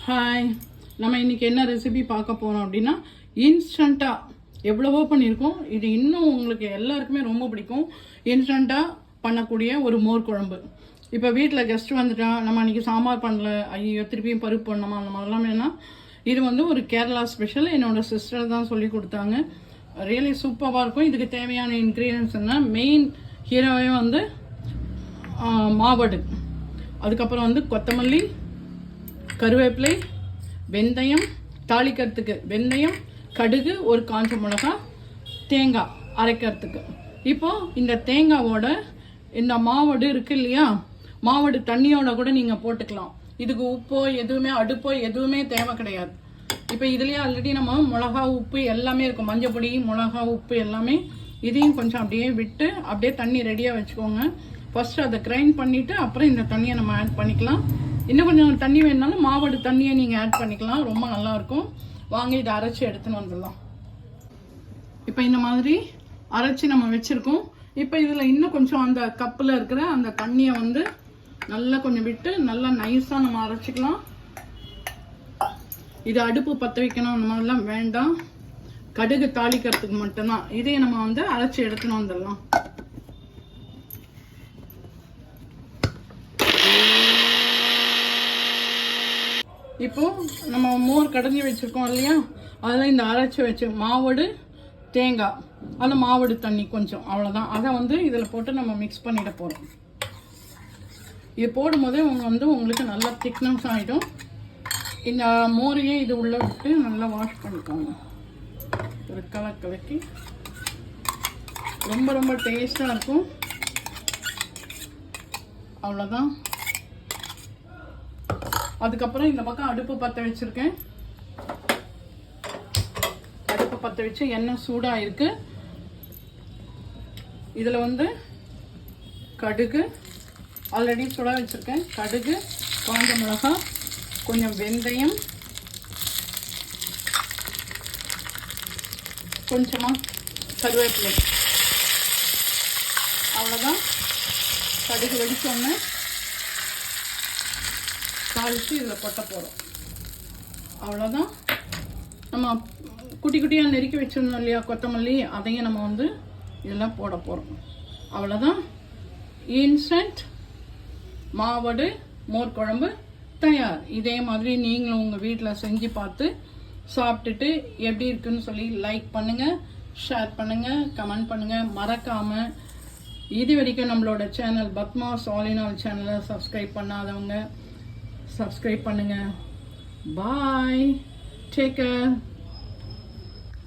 Hi, நம்ம இன்றைக்கி என்ன ரெசிபி பார்க்க போகிறோம் அப்படின்னா, இன்ஸ்டண்ட்டாக எவ்வளவோ பண்ணியிருக்கோம். இது இன்னும் உங்களுக்கு எல்லாருக்குமே ரொம்ப பிடிக்கும். இன்ஸ்டண்ட்டாக பண்ணக்கூடிய ஒரு மோர் குழம்பு. இப்போ வீட்டில் கெஸ்ட் வந்துட்டான், நம்ம அன்றைக்கி சாம்பார் பண்ணல, ஐயோ திருப்பியும் பருப்பு பண்ணணுமா, அந்த மாதிரிலாம் வேணாம். இது வந்து ஒரு கேரளா ஸ்பெஷல். என்னோடய சிஸ்டர் தான் சொல்லி கொடுத்தாங்க. ரியலி சூப்பராக இருக்கும். இதுக்கு தேவையான இன்க்ரீடியன்ஸ் என்ன, மெயின் ஹீரோவே வந்து மாவடு, அதுக்கப்புறம் வந்து கொத்தமல்லி, கருவேப்பிலை, வெந்தயம், தாளிக்கிறதுக்கு வெந்தயம், கடுகு, ஒரு காஞ்ச மிளகா, தேங்காய் அரைக்கிறதுக்கு. இப்போது இந்த தேங்காவோட இந்த மாவடு இருக்குது இல்லையா, மாவடு தண்ணியோட கூட நீங்கள் போட்டுக்கலாம். இதுக்கு உப்போ எதுவுமே அடுப்போ எதுவுமே தேவை கிடையாது. இப்போ இதுலேயே ஆல்ரெடி நம்ம மிளகா உப்பு எல்லாமே இருக்கும், மஞ்சள் பொடி, மிளகா உப்பு எல்லாமே. இதையும் கொஞ்சம் அப்படியே விட்டு அப்படியே தண்ணி ரெடியாக வச்சுக்கோங்க. ஃபஸ்ட்டு அதை கிரைண்ட் பண்ணிவிட்டு அப்புறம் இந்த தண்ணியை நம்ம ஆட் பண்ணிக்கலாம். இன்னும் கொஞ்சம் தண்ணி வேணுனாலும் மாவடு தண்ணியை நீங்கள் ஆட் பண்ணிக்கலாம், ரொம்ப நல்லாயிருக்கும். வாங்க இதை அரைச்சி எடுத்துன்னு வந்துடலாம். இப்போ இந்த மாதிரி அரைச்சி நம்ம வச்சுருக்கோம். இப்போ இதில் இன்னும் கொஞ்சம் அந்த கப்பில் இருக்கிற அந்த தண்ணியை வந்து நல்லா கொஞ்சம் விட்டு நல்லா நைஸாக நம்ம அரைச்சிக்கலாம். இது அடுப்பு பற்ற வைக்கணும் அந்த மாதிரிலாம் வேண்டாம், கடுகு தாளிக்கிறதுக்கு மட்டும்தான். இதையே நம்ம வந்து அரைச்சி எடுத்துன்னு வந்துடலாம். இப்போ நம்ம மோர் கடைஞ்சி வச்சுருக்கோம் இல்லையா, அதில் இந்த அரைச்சி வச்சு மாவடு, தேங்காய், அந்த மாவடு தண்ணி கொஞ்சம், அவ்வளோதான். அதை வந்து இதில் போட்டு நம்ம மிக்ஸ் பண்ணிட போகிறோம். இது போடும்போதே உங்களுக்கு நல்லா திக்னஸ் ஆகிடும். இந்த மோரையே இது உள்ளே விட்டு நல்லா வாஷ் பண்ணிக்கோங்க. ஒரு கலக்கி ரொம்ப ரொம்ப டேஸ்டாக இருக்கும். அவ்வளோதான். அதுக்கப்புறம் இந்த பக்கம் அடுப்பு பற்ற வச்சுருக்கேன். அடுப்பு பற்ற வச்சு எண்ணெய் சூடாக இருக்கு. இதில் வந்து கடுகு ஆல்ரெடி சுட வச்சுருக்கேன். கடுகு, காஞ்ச மிளகாய், கொஞ்சம் வெந்தயம், கொஞ்சமாக கருவேப்பிலை. அவ்வளோதான். கடுகு வெடிச்சோன்னே தாளித்து இதில் கொட்ட போகிறோம். அவ்வளோதான். நம்ம குட்டி குட்டியாக நெருக்கி வச்சுருந்தோம் இல்லையா கொத்தமல்லி, அதையும் நம்ம வந்து இதெல்லாம் போட போகிறோம். அவ்வளோதான். இன்ஸ்டன்ட் மாவடு மோர் குழம்பு தயார். இதே மாதிரி நீங்களும் உங்கள் வீட்டில் செஞ்சு பார்த்து சாப்பிட்டுட்டு எப்படி இருக்குன்னு சொல்லி லைக் பண்ணுங்கள், ஷேர் பண்ணுங்கள், கமெண்ட் பண்ணுங்கள். மறக்காமல் இது வரைக்கும் நம்மளோட channel Padma's all in all சேனலை சப்ஸ்கிரைப் பண்ணாதவங்க சப்ஸ்கிரைப் பண்ணுங்க. பாய், டேக் கேர்.